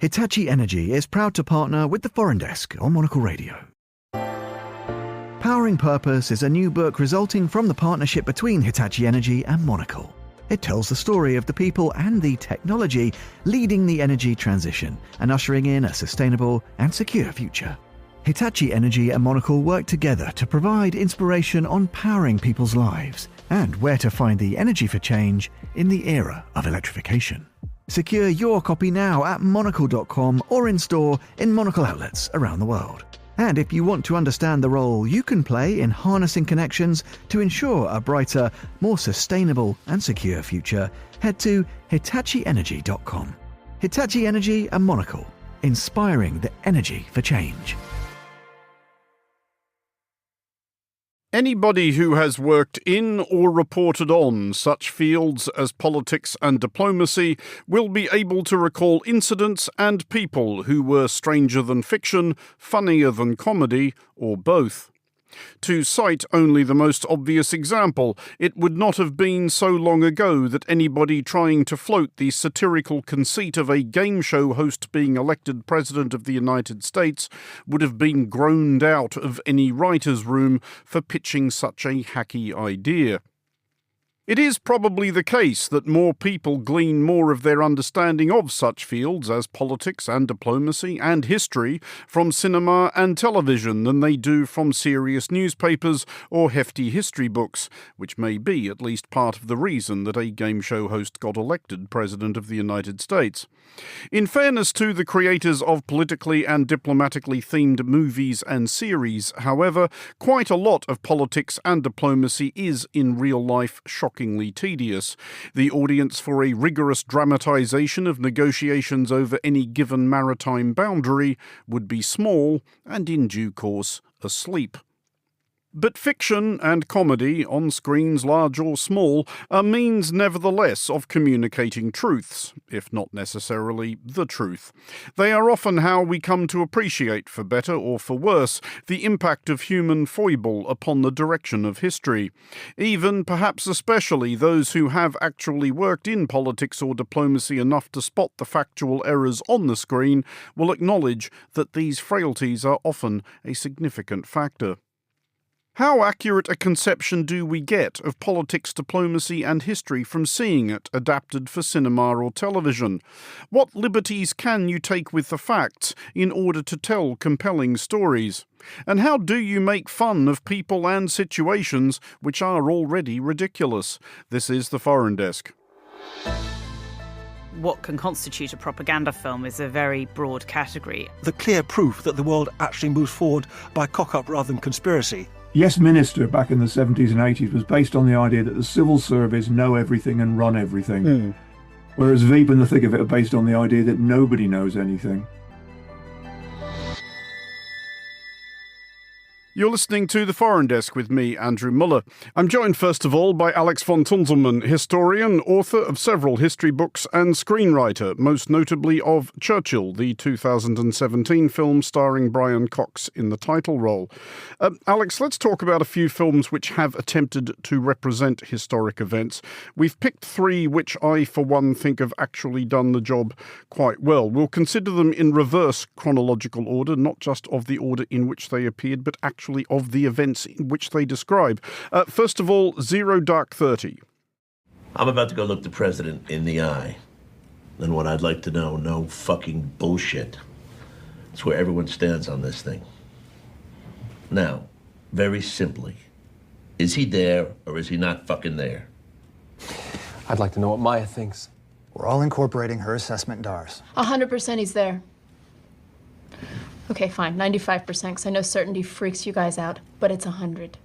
Hitachi Energy is proud to partner with the Foreign Desk on Monocle Radio. Powering Purpose is a new book resulting from the partnership between Hitachi Energy and Monocle. It tells the story of the people and the technology leading the energy transition and ushering in a sustainable and secure future. Hitachi Energy and Monocle work together to provide inspiration on powering people's lives and where to find the energy for change in the era of electrification. Secure your copy now at monocle.com or in store in Monocle outlets around the world. And if you want to understand the role you can play in harnessing connections to ensure a brighter, more sustainable and secure future, head to hitachienergy.com. Hitachi Energy and Monocle, inspiring the energy for change. Anybody who has worked in or reported on such fields as politics and diplomacy will be able to recall incidents and people who were stranger than fiction, funnier than comedy, or both. To cite only the most obvious example, it would not have been so long ago that anybody trying to float the satirical conceit of a game show host being elected President of the United States would have been groaned out of any writer's room for pitching such a hacky idea. It is probably the case that more people glean more of their understanding of such fields as politics and diplomacy and history from cinema and television than they do from serious newspapers or hefty history books, which may be at least part of the reason that a game show host got elected President of the United States. In fairness to the creators of politically and diplomatically themed movies and series, however, quite a lot of politics and diplomacy is in real life shockingly tedious. The audience for a rigorous dramatisation of negotiations over any given maritime boundary would be small and in due course asleep. But fiction and comedy, on screens large or small, are means nevertheless of communicating truths, if not necessarily the truth. They are often how we come to appreciate, for better or for worse, the impact of human foible upon the direction of history. Even, perhaps especially, those who have actually worked in politics or diplomacy enough to spot the factual errors on the screen will acknowledge that these frailties are often a significant factor. How accurate a conception do we get of politics, diplomacy and history from seeing it adapted for cinema or television? What liberties can you take with the facts in order to tell compelling stories? And how do you make fun of people and situations which are already ridiculous? This is the Foreign Desk. What can constitute a propaganda film is a very broad category. The clear proof that the world actually moves forward by cock-up rather than conspiracy. Yes Minister back in the 70s and 80s was based on the idea that the civil service know everything and run everything. Whereas Veep and the thick of it are based on the idea that nobody knows anything. You're listening to The Foreign Desk with me, Andrew Muller. I'm joined first of all by Alex von Tunzelmann, historian, author of several history books and screenwriter, most notably of Churchill, the 2017 film starring Brian Cox in the title role. Alex, let's talk about a few films which have attempted to represent historic events. We've picked three which I, for one, think have actually done the job quite well. We'll consider them in reverse chronological order, not just of the order in which they appeared, but actually of the events in which they describe. First of all, Zero Dark 30. I'm about to go look the president in the eye. And what I'd like to know, no fucking bullshit. It's where everyone stands on this thing. Now, very simply, is he there or is he not fucking there? I'd like to know what Maya thinks. We're all incorporating her assessment into ours. 100% he's there. Okay, fine, 95%, because I know certainty freaks you guys out, but it's 100.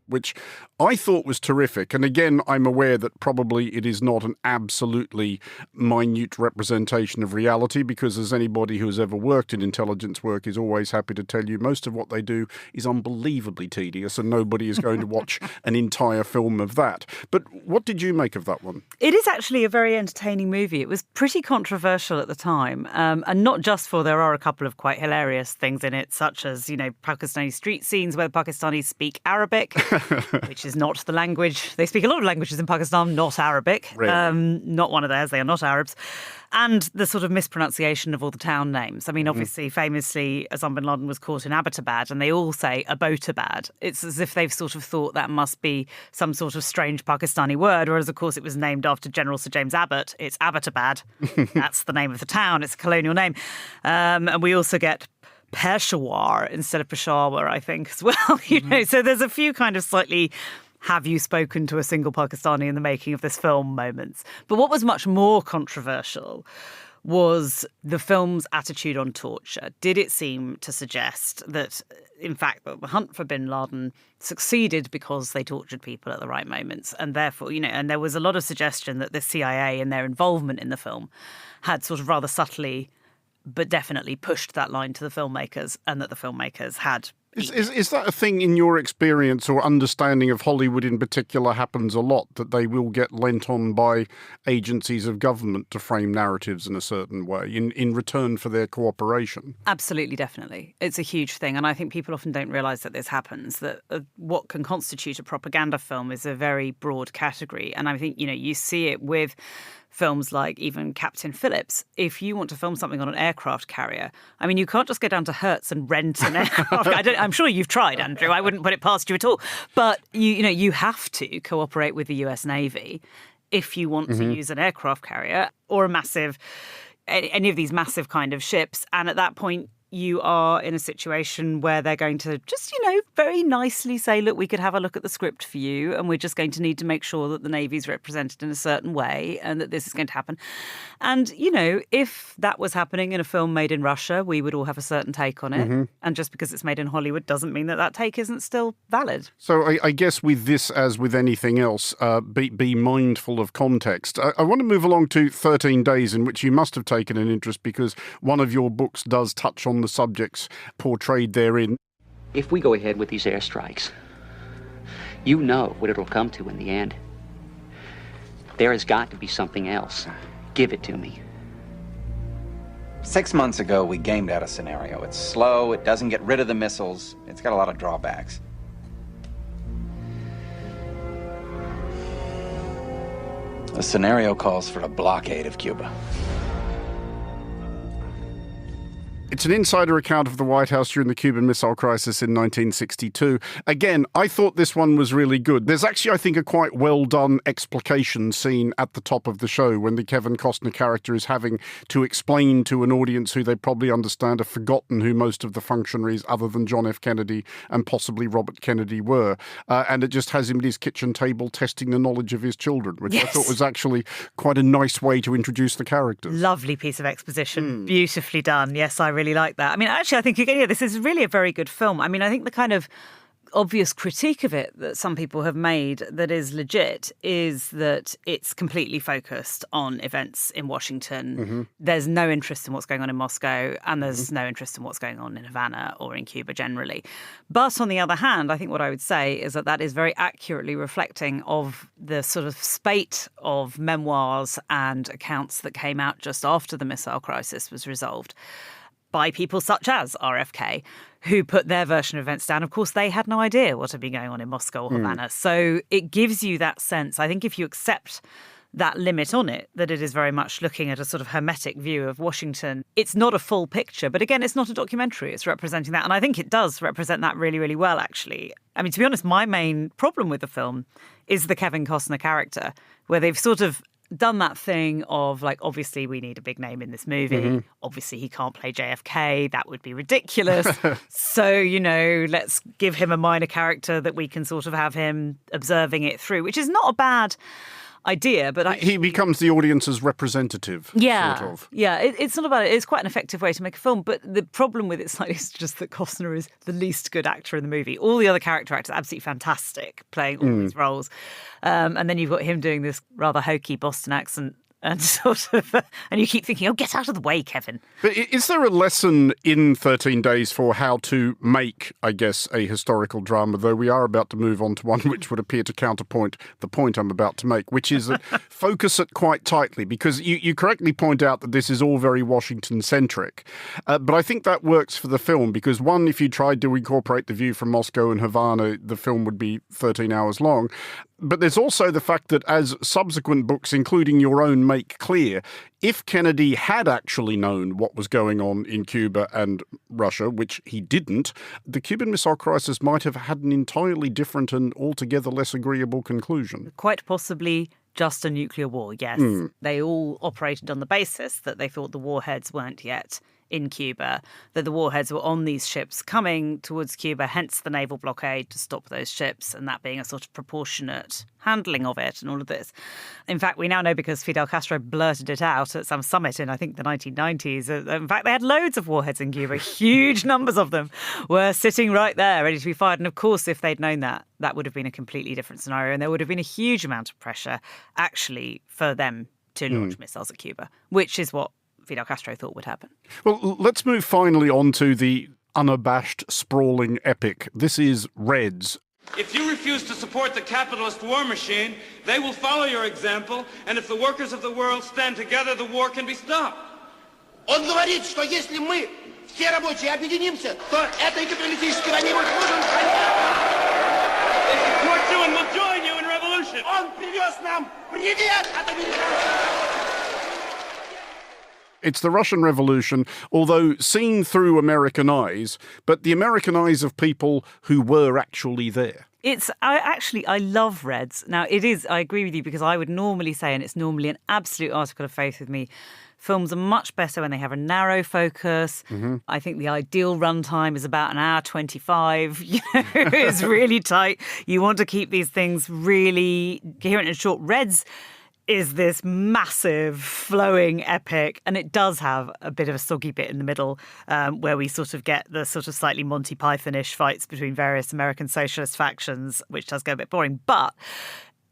Which I thought was terrific. And again, I'm aware that probably it is not an absolutely minute representation of reality, because as anybody who has ever worked in intelligence work is always happy to tell you, most of what they do is unbelievably tedious and nobody is going to watch an entire film of that. But what did you make of that one? It is actually a very entertaining movie. It was pretty controversial at the time, and not just for there are a couple of quite hilarious things in it, such as, you know, Pakistani street scenes where the Pakistanis speak Arabic. which is not the language. They speak a lot of languages in Pakistan, not Arabic. Really? Not one of theirs. They are not Arabs. And the sort of mispronunciation of all the town names. I mean, obviously, famously, Osama bin Laden was caught in Abbottabad, and they all say Abbottabad. It's as if they've sort of thought that must be some sort of strange Pakistani word, whereas, of course, it was named after General Sir James Abbott. It's Abbottabad. That's the name of the town. It's a colonial name. And we also get Peshawar instead of Peshawar, I think, as well. So there's a few kind of slightly have you spoken to a single Pakistani in the making of this film moments. But what was much more controversial was the film's attitude on torture. Did it seem to suggest that, in fact, the hunt for bin Laden succeeded because they tortured people at the right moments? And therefore, and there was a lot of suggestion that the CIA and their involvement in the film had sort of rather subtly but definitely pushed that line to the filmmakers, and that the filmmakers had. Is that a thing in your experience or understanding of Hollywood in particular happens a lot, that they will get lent on by agencies of government to frame narratives in a certain way in return for their cooperation? Absolutely, definitely. It's a huge thing. And I think people often don't realise that this happens, that what can constitute a propaganda film is a very broad category. And I think, you see it with films like even Captain Phillips. If you want to film something on an aircraft carrier, I mean, you can't just go down to Hertz and rent an aircraft. I'm sure you've tried, Andrew. I wouldn't put it past you at all. But you have to cooperate with the US Navy if you want to use an aircraft carrier or any of these massive kind of ships. And at that point, you are in a situation where they're going to just, very nicely say, look, we could have a look at the script for you, and we're just going to need to make sure that the Navy's represented in a certain way and that this is going to happen. And, if that was happening in a film made in Russia, we would all have a certain take on it. And just because it's made in Hollywood doesn't mean that take isn't still valid. So I guess with this, as with anything else, be mindful of context. I want to move along to 13 Days, in which you must have taken an interest because one of your books does touch on the subjects portrayed therein. If we go ahead with these airstrikes, you know what it'll come to in the end. There has got to be something else. Give it to me. 6 months ago, we gamed out a scenario. It's slow, it doesn't get rid of the missiles, it's got a lot of drawbacks. The scenario calls for a blockade of Cuba. It's an insider account of the White House during the Cuban Missile Crisis in 1962. Again, I thought this one was really good. There's actually, I think, a quite well-done explication scene at the top of the show when the Kevin Costner character is having to explain to an audience who they probably understand have forgotten who most of the functionaries other than John F. Kennedy and possibly Robert Kennedy were. And it just has him at his kitchen table testing the knowledge of his children, which I thought was actually quite a nice way to introduce the characters. Lovely piece of exposition. Beautifully done. Yes, I really like that. I mean, actually, I think, again, this is really a very good film. I mean, I think the kind of obvious critique of it that some people have made that is legit is that it's completely focused on events in Washington. There's no interest in what's going on in Moscow, and there's no interest in what's going on in Havana or in Cuba generally. But on the other hand, I think what I would say is that is very accurately reflecting of the sort of spate of memoirs and accounts that came out just after the missile crisis was resolved by people such as RFK, who put their version of events down. Of course, they had no idea what had been going on in Moscow or Havana. So it gives you that sense. I think if you accept that limit on it, that it is very much looking at a sort of hermetic view of Washington. It's not a full picture, but again, it's not a documentary. It's representing that. And I think it does represent that really, really well, actually. I mean, to be honest, my main problem with the film is the Kevin Costner character, where they've sort of done that thing of, like, obviously we need a big name in this movie. Obviously he can't play JFK. That would be ridiculous. So, let's give him a minor character that we can sort of have him observing it through, which is not a bad idea, but he becomes the audience's representative. Yeah, sort of. Yeah. It's not about it. It's quite an effective way to make a film. But the problem with it slightly is just that Costner is the least good actor in the movie. All the other character actors are absolutely fantastic, playing all these roles. And then you've got him doing this rather hokey Boston accent. and sort of, and you keep thinking, oh, get out of the way, Kevin. But is there a lesson in 13 Days for how to make, I guess, a historical drama, though we are about to move on to one which would appear to counterpoint the point I'm about to make, which is that focus it quite tightly, because you correctly point out that this is all very Washington-centric. But I think that works for the film, because one, if you tried to incorporate the view from Moscow and Havana, the film would be 13 hours long. But there's also the fact that, as subsequent books, including your own, make clear, if Kennedy had actually known what was going on in Cuba and Russia, which he didn't, the Cuban Missile Crisis might have had an entirely different and altogether less agreeable conclusion. Quite possibly just a nuclear war, yes. They all operated on the basis that they thought the warheads weren't yet in Cuba, that the warheads were on these ships coming towards Cuba, hence the naval blockade to stop those ships, and that being a sort of proportionate handling of it and all of this. In fact, we now know because Fidel Castro blurted it out at some summit in, I think, the 1990s. In fact, they had loads of warheads in Cuba. Huge numbers of them were sitting right there, ready to be fired. And of course, if they'd known that, that would have been a completely different scenario. And there would have been a huge amount of pressure, actually, for them to launch missiles at Cuba, which is what Fidel Castro thought would happen. Well, let's move finally on to the unabashed, sprawling epic. This is Reds. If you refuse to support the capitalist war machine, they will follow your example, and if the workers of the world stand together, the war can be stopped. Он говорит, что если мы все рабочие объединимся, то этой капиталистической войне мы сможем They support you and will join you in revolution. Он привез нам привет от американцев. It's the Russian Revolution, although seen through American eyes, but the American eyes of people who were actually there. I love Reds. Now, it is, I agree with you, because I would normally say, and it's normally an absolute article of faith with me, films are much better when they have a narrow focus. I think the ideal runtime is about an hour 25. It's really tight. You want to keep these things really coherent and short. Reds is this massive, flowing epic, and it does have a bit of a soggy bit in the middle where we sort of get the sort of slightly Monty Python-ish fights between various American socialist factions, which does go a bit boring, but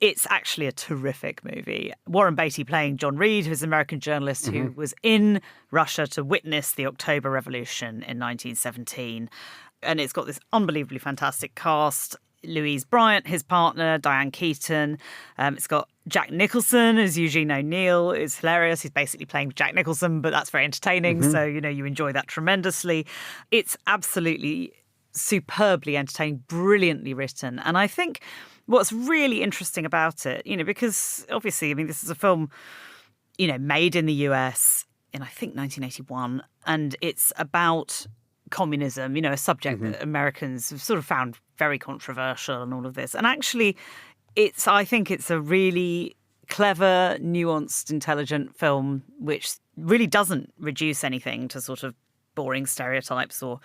it's actually a terrific movie. Warren Beatty playing John Reed, who's an American journalist who was in Russia to witness the October Revolution in 1917, and it's got this unbelievably fantastic cast. Louise Bryant, his partner, Diane Keaton. It's got Jack Nicholson as Eugene O'Neill. It's hilarious. He's basically playing Jack Nicholson, but that's very entertaining. So, you enjoy that tremendously. It's absolutely superbly entertaining, brilliantly written. And I think what's really interesting about it, because obviously, this is a film, made in the US in, I think, 1981. And it's about communism, a subject that Americans have sort of found very controversial and all of this. And actually, I think it's a really clever, nuanced, intelligent film, which really doesn't reduce anything to sort of boring stereotypes or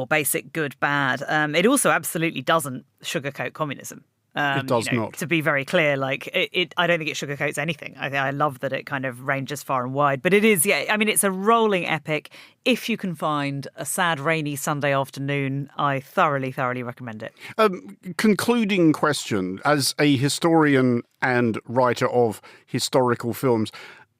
basic good, bad. It also absolutely doesn't sugarcoat communism. It does not. To be very clear, I don't think it sugarcoats anything. I love that it kind of ranges far and wide. But it is, it's a rolling epic. If you can find a sad, rainy Sunday afternoon, I thoroughly, thoroughly recommend it. Concluding question. As a historian and writer of historical films,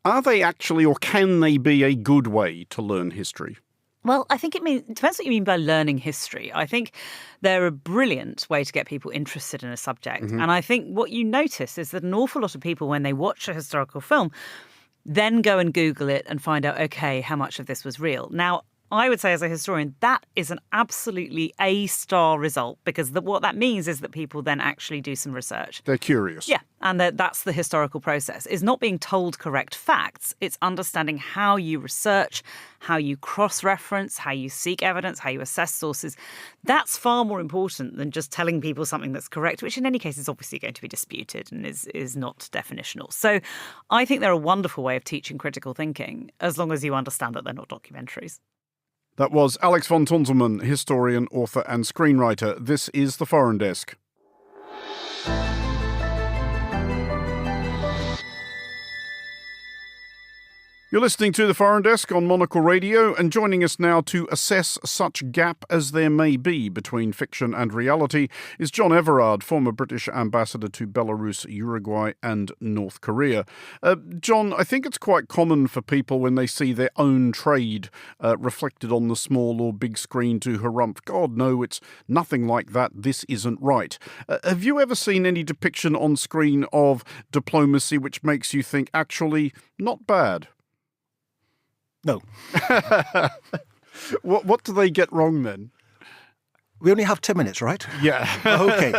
are they actually, or can they be, a good way to learn history? Well, I think it depends what you mean by learning history. I think they're a brilliant way to get people interested in a subject. And I think what you notice is that an awful lot of people, when they watch a historical film, then go and Google it and find out, okay, how much of this was real. Now, I would say as a historian, that is an absolutely A-star result, because what that means is that people then actually do some research. They're curious. Yeah, and that's the historical process. It's not being told correct facts. It's understanding how you research, how you cross-reference, how you seek evidence, how you assess sources. That's far more important than just telling people something that's correct, which in any case is obviously going to be disputed and is not definitional. So I think they're a wonderful way of teaching critical thinking, as long as you understand that they're not documentaries. That was Alex von Tunzelmann, historian, author and screenwriter. This is The Foreign Desk. You're listening to The Foreign Desk on Monocle Radio, and joining us now to assess such gap as there may be between fiction and reality is John Everard, former British ambassador to Belarus, Uruguay and North Korea. John, I think it's quite common for people when they see their own trade reflected on the small or big screen to harumph, God, no, it's nothing like that, this isn't right. Have you ever seen any depiction on screen of diplomacy which makes you think, actually, not bad? No. What do they get wrong then? We only have 10 minutes, right? Yeah. Okay.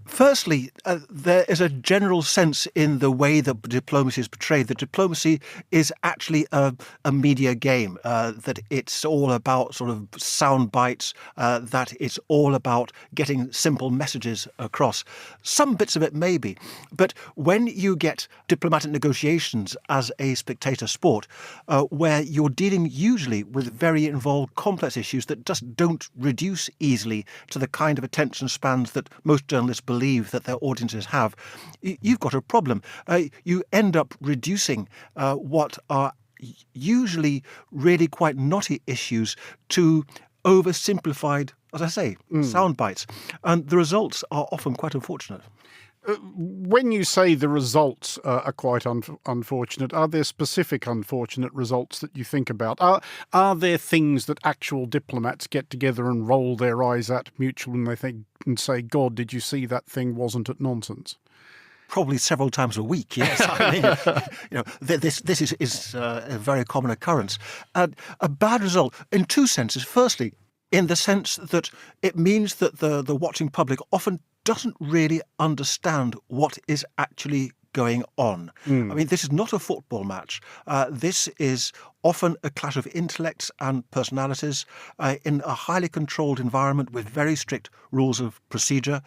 Firstly, there is a general sense in the way that diplomacy is portrayed that diplomacy is actually a media game, that it's all about sort of sound bites, that it's all about getting simple messages across. Some bits of it may be. But when you get diplomatic negotiations as a spectator sport, where you're dealing usually with very involved complex issues that just don't reduce easily to the kind of attention spans that most journalists believe that their audiences have, you've got a problem. You end up reducing what are usually really quite knotty issues to oversimplified, as I say, sound bites. And the results are often quite unfortunate. When you say the results are quite unfortunate, are there specific unfortunate results that you think about? Are there things that actual diplomats get together and roll their eyes at mutually when they think and say, God, did you see that thing? Wasn't it nonsense? Probably several times a week, yes. I mean, this is a very common occurrence. A bad result in two senses. Firstly, in the sense that it means that the watching public often doesn't really understand what is actually going on. I mean, this is not a football match. This is often a clash of intellects and personalities in a highly controlled environment with very strict rules of procedure.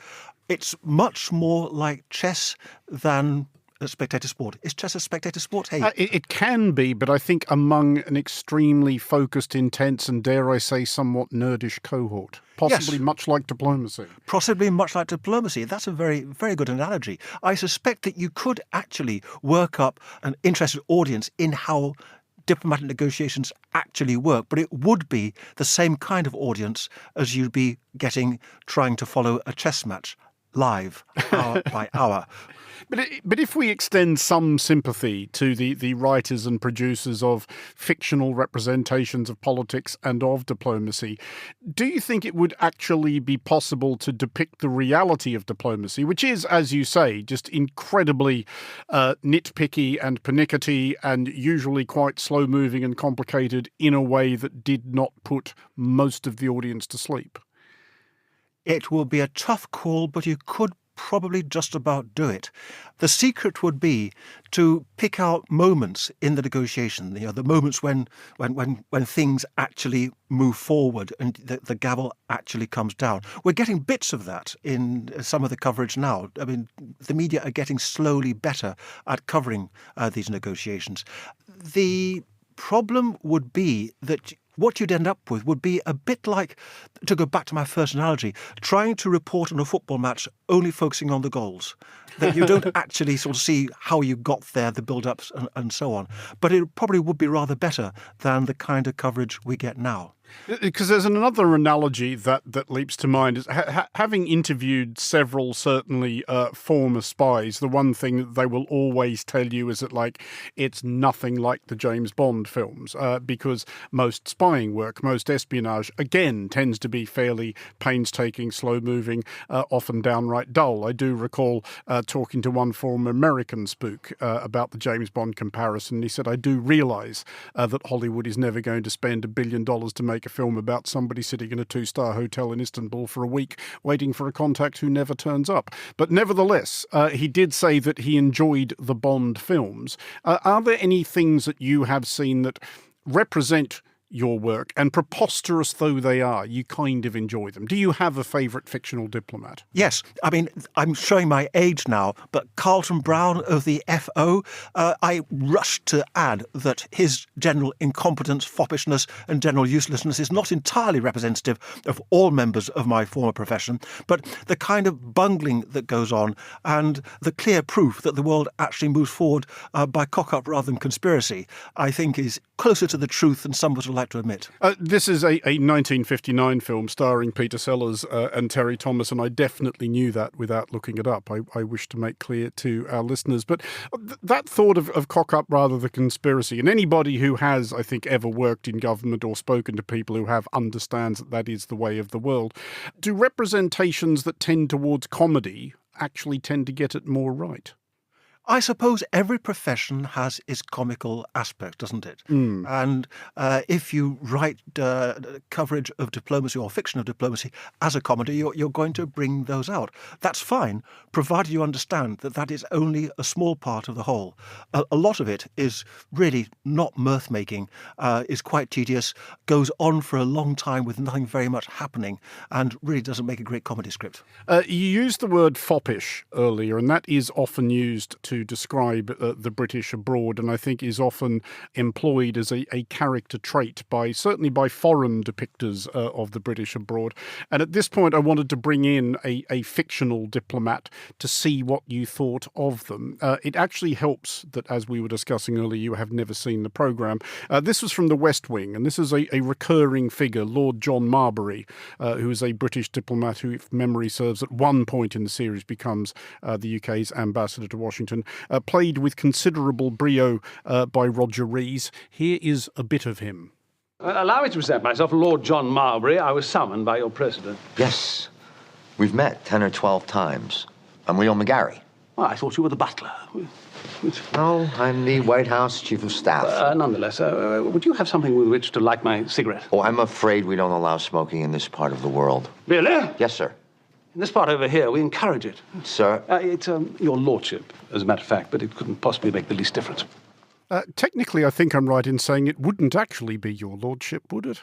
It's much more like chess than a spectator sport. Is chess a spectator sport? Hey, it can be, but I think among an extremely focused, intense, and dare I say, somewhat nerdish cohort. Possibly much like diplomacy. Possibly much like diplomacy. That's a very, very good analogy. I suspect that you could actually work up an interested audience in how diplomatic negotiations actually work, but it would be the same kind of audience as you'd be getting trying to follow a chess match live, hour by hour. But if we extend some sympathy to the writers and producers of fictional representations of politics and of diplomacy, do you think it would actually be possible to depict the reality of diplomacy, which is, as you say, just incredibly nitpicky and pernickety and usually quite slow-moving and complicated in a way that did not put most of the audience to sleep? It will be a tough call, but you could probably just about do it. The secret would be to pick out moments in the negotiation, the moments when things actually move forward and the gavel actually comes down. We're getting bits of that in some of the coverage now. I mean, the media are getting slowly better at covering these negotiations. The problem would be that what you'd end up with would be a bit like, to go back to my first analogy, trying to report on a football match only focusing on the goals. That you don't actually sort of see how you got there, the build-ups and so on. But it probably would be rather better than the kind of coverage we get now. Because there's another analogy that leaps to mind is having interviewed several certainly former spies, the one thing that they will always tell you is that it's nothing like the James Bond films, because most spying work, most espionage, again, tends to be fairly painstaking, slow-moving, often downright dull. I do recall talking to one former American spook about the James Bond comparison. He said, I do realise that Hollywood is never going to spend $1 billion to make a film about somebody sitting in a 2-star hotel in Istanbul for a week waiting for a contact who never turns up. But nevertheless, he did say that he enjoyed the Bond films. Are there any things that you have seen that represent your work, and preposterous though they are, you kind of enjoy them. Do you have a favourite fictional diplomat? Yes. I mean, I'm showing my age now, but Carlton Brown of the FO, I rush to add that his general incompetence, foppishness and general uselessness is not entirely representative of all members of my former profession, but the kind of bungling that goes on and the clear proof that the world actually moves forward by cock-up rather than conspiracy, I think is closer to the truth than some of us would like to admit. This is a 1959 film starring Peter Sellers and Terry Thomas, and I definitely knew that without looking it up. I wish to make clear to our listeners. But that thought of cock-up rather than conspiracy, and anybody who has, I think, ever worked in government or spoken to people who have understands that that is the way of the world. Do representations that tend towards comedy actually tend to get it more right? I suppose every profession has its comical aspect, doesn't it? And if you write coverage of diplomacy or fiction of diplomacy as a comedy, you're going to bring those out. That's fine, provided you understand that that is only a small part of the whole. A lot of it is really not mirth-making, is quite tedious, goes on for a long time with nothing very much happening, and really doesn't make a great comedy script. You used the word foppish earlier, and that is often used to describe the British abroad, and I think is often employed as a character trait certainly by foreign depictors of the British abroad. And at this point I wanted to bring in a fictional diplomat to see what you thought of them. It actually helps that, as we were discussing earlier, you have never seen the programme. This was from The West Wing, and this is a recurring figure, Lord John Marbury, who is a British diplomat who, if memory serves, at one point in the series becomes the UK's ambassador to Washington. Played with considerable brio by Roger Rees. Here is a bit of him. Allow me to present myself, Lord John Marbury. I was summoned by your president. Yes. We've met 10 or 12 times. I'm Leo McGarry. Oh, I thought you were the butler. No, I'm the White House Chief of Staff. Nonetheless, would you have something with which to light my cigarette? Oh, I'm afraid we don't allow smoking in this part of the world. Really? Yes, sir. In this part over here, we encourage it. Sir? It's your lordship, as a matter of fact, but it couldn't possibly make the least difference. Technically, I think I'm right in saying it wouldn't actually be your lordship, would it?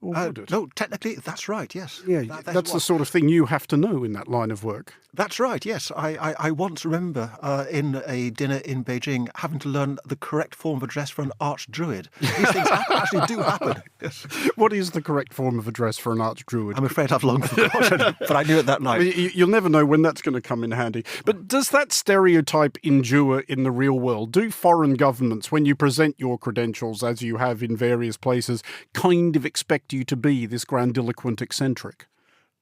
Or would it? No, technically, that's right, yes. Yeah, that's the sort of thing you have to know in that line of work. That's right, yes. I once remember in a dinner in Beijing having to learn the correct form of address for an archdruid. These things actually do happen. Yes. What is the correct form of address for an archdruid? I'm afraid I've long forgotten, but I knew it that night. You'll never know when that's going to come in handy. But does that stereotype endure in the real world? Do foreign governments, when you present your credentials, as you have in various places, kind of expect you to be this grandiloquent eccentric?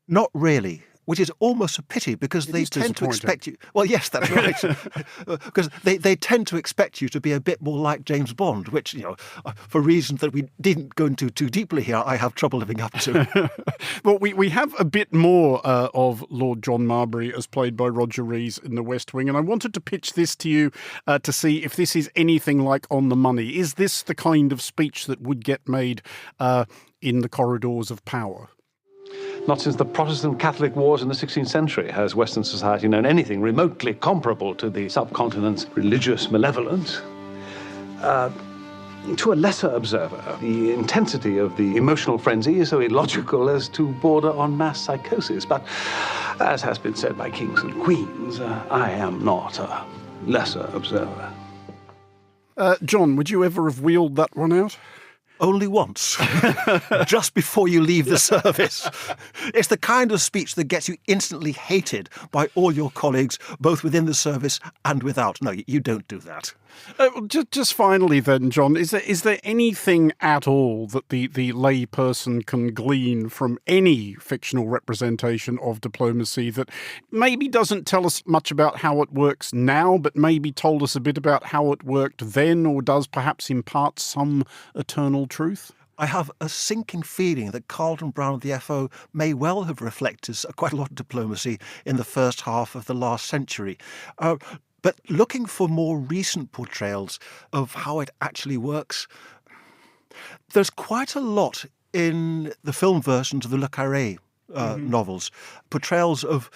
Not really. Which is almost a pity because they tend to expect you... Well, yes, that's right. Because they tend to expect you to be a bit more like James Bond, which, for reasons that we didn't go into too deeply here, I have trouble living up to. Well, we have a bit more of Lord John Marbury as played by Roger Rees in The West Wing, and I wanted to pitch this to you to see if this is anything like On the Money. Is this the kind of speech that would get made in the corridors of power? Not since the Protestant-Catholic Wars in the 16th century has Western society known anything remotely comparable to the subcontinent's religious malevolence. To a lesser observer, the intensity of the emotional frenzy is so illogical as to border on mass psychosis. But, as has been said by kings and queens, I am not a lesser observer. John, would you ever have wheeled that one out? Only once, just before you leave the service. It's the kind of speech that gets you instantly hated by all your colleagues, both within the service and without. No, you don't do that. Just finally then, John, is there anything at all that the lay person can glean from any fictional representation of diplomacy that maybe doesn't tell us much about how it works now, but maybe told us a bit about how it worked then, or does perhaps impart some eternal truth? I have a sinking feeling that Carlton Brown of the FO may well have reflected quite a lot of diplomacy in the first half of the last century. But looking for more recent portrayals of how it actually works, there's quite a lot in the film versions of the Le Carré novels, portrayals of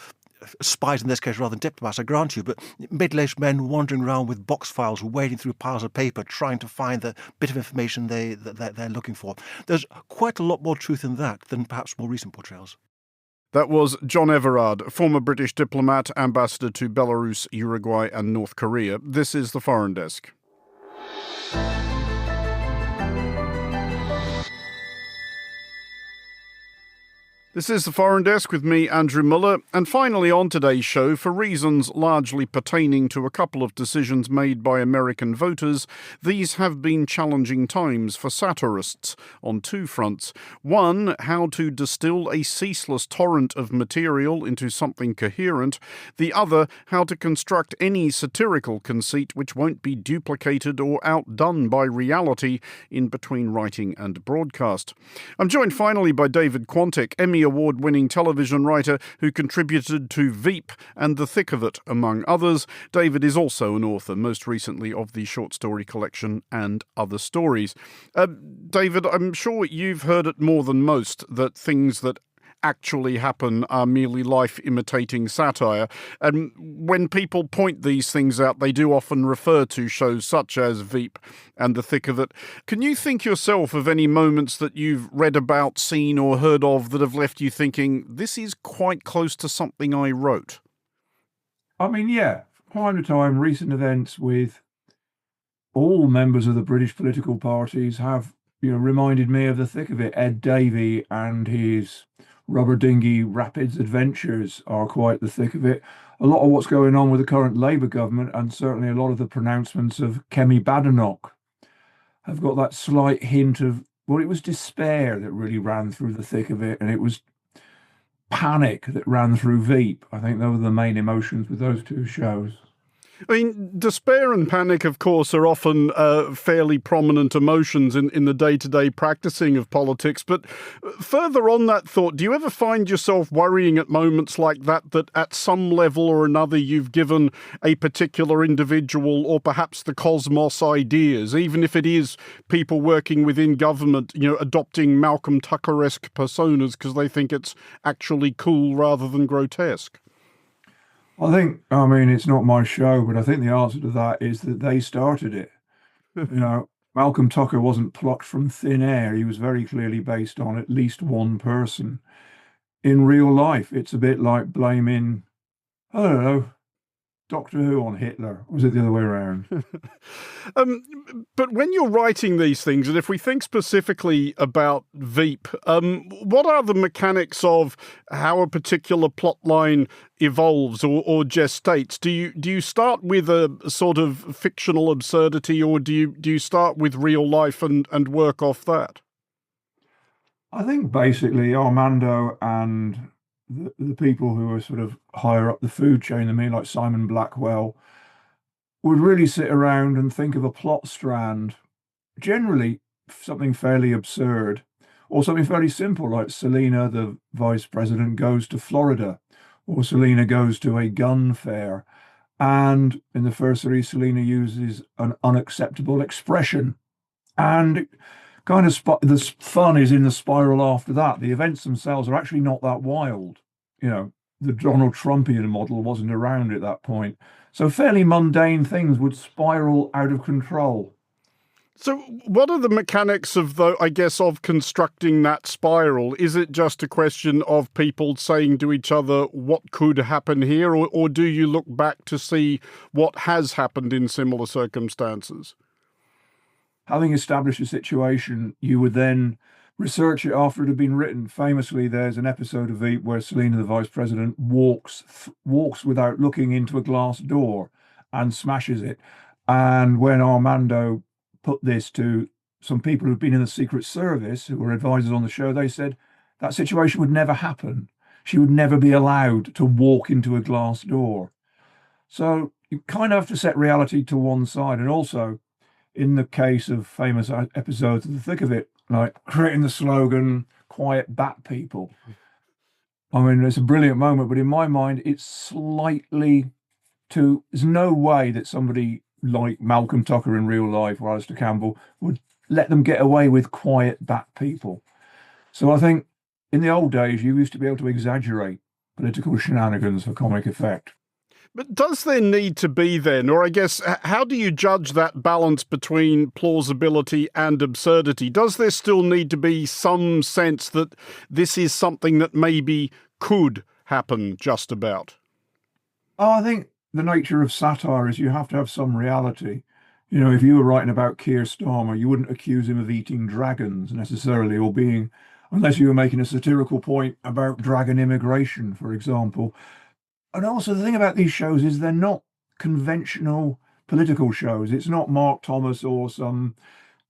spies in this case rather than diplomats, I grant you, but middle-aged men wandering around with box files, wading through piles of paper, trying to find the bit of information they're looking for. There's quite a lot more truth in that than perhaps more recent portrayals. That was John Everard, former British diplomat, ambassador to Belarus, Uruguay and North Korea. This is the Foreign Desk. This is the Foreign Desk with me, Andrew Muller, and finally on today's show, for reasons largely pertaining to a couple of decisions made by American voters, these have been challenging times for satirists on two fronts. One, how to distill a ceaseless torrent of material into something coherent. The other, how to construct any satirical conceit which won't be duplicated or outdone by reality in between writing and broadcast. I'm joined finally by David Quantick, Emmy Award-winning television writer who contributed to Veep and The Thick of It, among others. David is also an author, most recently of the short story collection And Other Stories. David, I'm sure you've heard it more than most that things that actually happen are merely life-imitating satire. And when people point these things out, they do often refer to shows such as Veep and The Thick of It. Can you think yourself of any moments that you've read about, seen or heard of that have left you thinking, this is quite close to something I wrote? I mean, yeah, from time to time, recent events with all members of the British political parties have, reminded me of The Thick of It. Ed Davey and his rubber dinghy rapids adventures are quite the thick of it. A lot of what's going on with the current Labour government, and certainly a lot of the pronouncements of Kemi Badenoch, have got that slight hint of, well, it was despair that really ran through The Thick of It, and it was panic that ran through Veep. I think those were the main emotions with those two shows. I mean, despair and panic, of course, are often fairly prominent emotions in the day-to-day practicing of politics. But further on that thought, do you ever find yourself worrying at moments like that at some level or another you've given a particular individual or perhaps the cosmos ideas, even if it is people working within government, adopting Malcolm Tucker-esque personas because they think it's actually cool rather than grotesque? I mean, it's not my show, but I think the answer to that is that they started it. Malcolm Tucker wasn't plucked from thin air. He was very clearly based on at least one person. In real life, it's a bit like blaming, I don't know, Doctor Who on Hitler. Or was it the other way around? But when you're writing these things, and if we think specifically about Veep, what are the mechanics of how a particular plot line evolves or gestates? Do you start with a sort of fictional absurdity, or do you start with real life and work off that? I think basically Armando and the people who are sort of higher up the food chain than me, like Simon Blackwell, would really sit around and think of a plot strand, generally something fairly absurd, or something fairly simple, like Selena, the vice president, goes to Florida, or Selena goes to a gun fair. And in the first series, Selena uses an unacceptable expression. And kind of the fun is in the spiral after that. The events themselves are actually not that wild. The Donald Trumpian model wasn't around at that point. So fairly mundane things would spiral out of control. So what are the mechanics of constructing that spiral? Is it just a question of people saying to each other, what could happen here? Or do you look back to see what has happened in similar circumstances? Having established a situation, you would then research it after it had been written. Famously, there's an episode of Veep where Selena, the vice president, walks without looking into a glass door and smashes it. And when Armando put this to some people who've been in the Secret Service, who were advisors on the show, they said that situation would never happen. She would never be allowed to walk into a glass door. So you kind of have to set reality to one side. And also, in the case of famous episodes of The Thick of It, like creating the slogan, quiet bat people. I mean, it's a brilliant moment, but in my mind, it's slightly there's no way that somebody like Malcolm Tucker in real life or Alistair Campbell would let them get away with quiet bat people. So I think in the old days, you used to be able to exaggerate political shenanigans for comic effect. But does there need to be then, or I guess, how do you judge that balance between plausibility and absurdity? Does there still need to be some sense that this is something that maybe could happen just about? Oh, I think the nature of satire is you have to have some reality. You know, if you were writing about Keir Starmer, you wouldn't accuse him of eating dragons necessarily, or being, unless you were making a satirical point about dragon immigration, for example. And also the thing about these shows is they're not conventional political shows. It's not Mark Thomas or some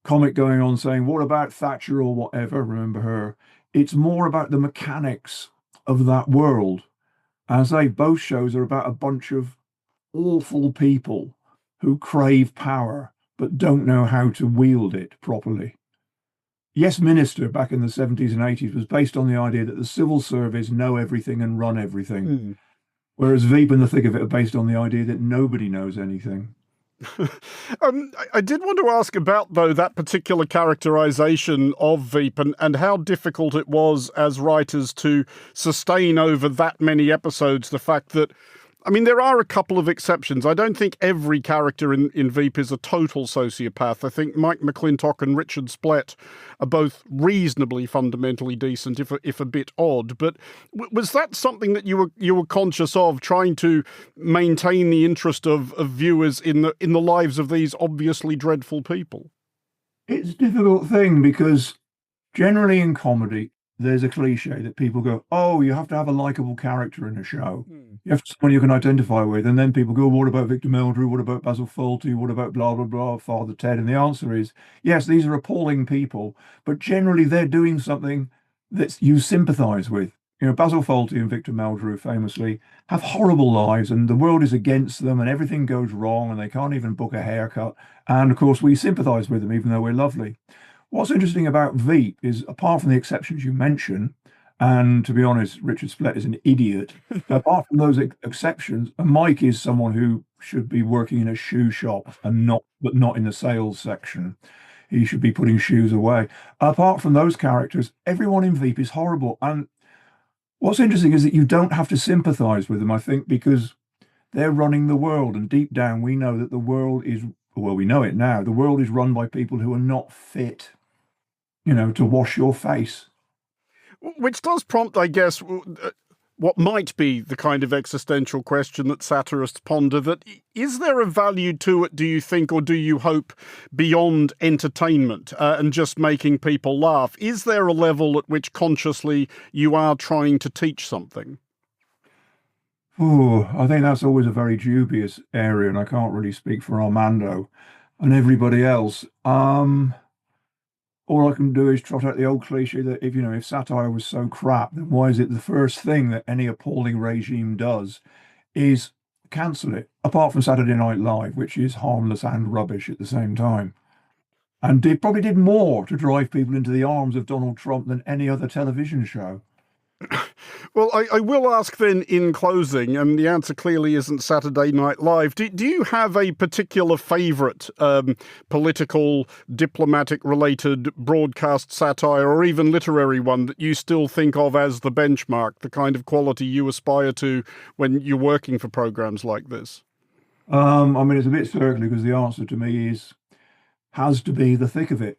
comic going on saying, what about Thatcher or whatever, remember her. It's more about the mechanics of that world. As I say, both shows are about a bunch of awful people who crave power but don't know how to wield it properly. Yes Minister back in the 70s and 80s was based on the idea that the civil service know everything and run everything. Whereas Veep and the thick of it are based on the idea that nobody knows anything. I did want to ask about, though, that particular characterization of Veep and how difficult it was as writers to sustain over that many episodes the fact that, I mean, there are a couple of exceptions. I don't think every character in Veep is a total sociopath. I think Mike McClintock and Richard Splett are both reasonably fundamentally decent, if a bit odd. But was that something that you were conscious of, trying to maintain the interest of viewers in the lives of these obviously dreadful people? It's a difficult thing because generally in comedy, there's a cliche that people go, oh, you have to have a likable character in a show. You have someone you can identify with. And then people go, what about Victor Meldrew? What about Basil Fawlty? What about blah, blah, blah, Father Ted? And the answer is, yes, these are appalling people, but generally they're doing something that you sympathise with. You know, Basil Fawlty and Victor Meldrew famously have horrible lives and the world is against them and everything goes wrong and they can't even book a haircut. And of course, we sympathise with them, even though we're lovely. What's interesting about Veep is, apart from the exceptions you mention, and to be honest, Richard Splett is an idiot, apart from those exceptions, and Mike is someone who should be working in a shoe shop and not in the sales section. He should be putting shoes away. Apart from those characters, everyone in Veep is horrible. And what's interesting is that you don't have to sympathise with them, I think, because they're running the world. And deep down, we know that the world is, well, we know it now, the world is run by people who are not fit, you know, to wash your face. Which does prompt, I guess, what might be the kind of existential question that satirists ponder, that is there a value to it, do you think, or do you hope, beyond entertainment and just making people laugh? Is there a level at which consciously you are trying to teach something? Oh, I think that's always a very dubious area, and I can't really speak for Armando and everybody else. All I can do is trot out the old cliche that if satire was so crap, then why is it the first thing that any appalling regime does is cancel it, apart from Saturday Night Live, which is harmless and rubbish at the same time. And it probably did more to drive people into the arms of Donald Trump than any other television show. Well, I will ask then in closing, and the answer clearly isn't Saturday Night Live. Do you have a particular favourite political, diplomatic-related broadcast satire or even literary one that you still think of as the benchmark, the kind of quality you aspire to when you're working for programmes like this? I mean, it's a bit circular because the answer to me has to be the thick of it.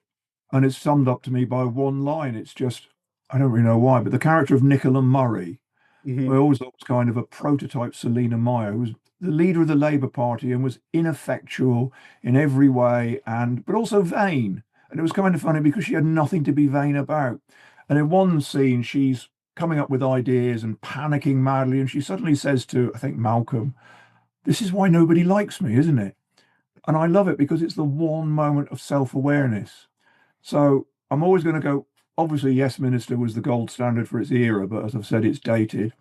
And it's summed up to me by one line. It's just, I don't really know why, but the character of Nicola Murray, I always thought was kind of a prototype Selina Meyer, who was the leader of the Labour Party and was ineffectual in every way, but also vain. And it was kind of funny because she had nothing to be vain about. And in one scene, she's coming up with ideas and panicking madly, and she suddenly says to, I think, Malcolm, "This is why nobody likes me, isn't it?" And I love it because it's the one moment of self-awareness. So I'm always going to go, obviously, Yes Minister was the gold standard for its era, but as I've said, it's dated.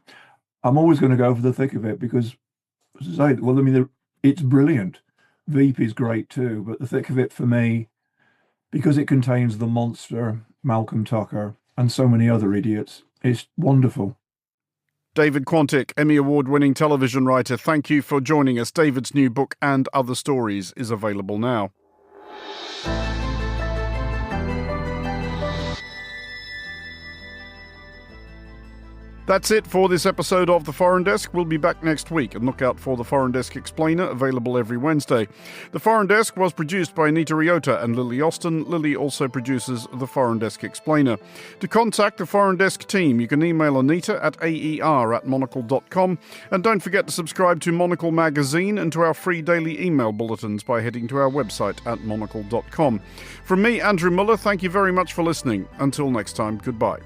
I'm always going to go for the thick of it because, as I say, well, I mean, it's brilliant. Veep is great too, but the thick of it for me, because it contains the monster, Malcolm Tucker, and so many other idiots, is wonderful. David Quantick, Emmy Award-winning television writer, thank you for joining us. David's new book, And Other Stories, is available now. That's it for this episode of The Foreign Desk. We'll be back next week, and look out for The Foreign Desk Explainer, available every Wednesday. The Foreign Desk was produced by Anita Riota and Lily Austin. Lily also produces The Foreign Desk Explainer. To contact the Foreign Desk team, you can email Anita at aer@monocle.com. And don't forget to subscribe to Monocle Magazine and to our free daily email bulletins by heading to our website at monocle.com. From me, Andrew Muller, thank you very much for listening. Until next time, goodbye.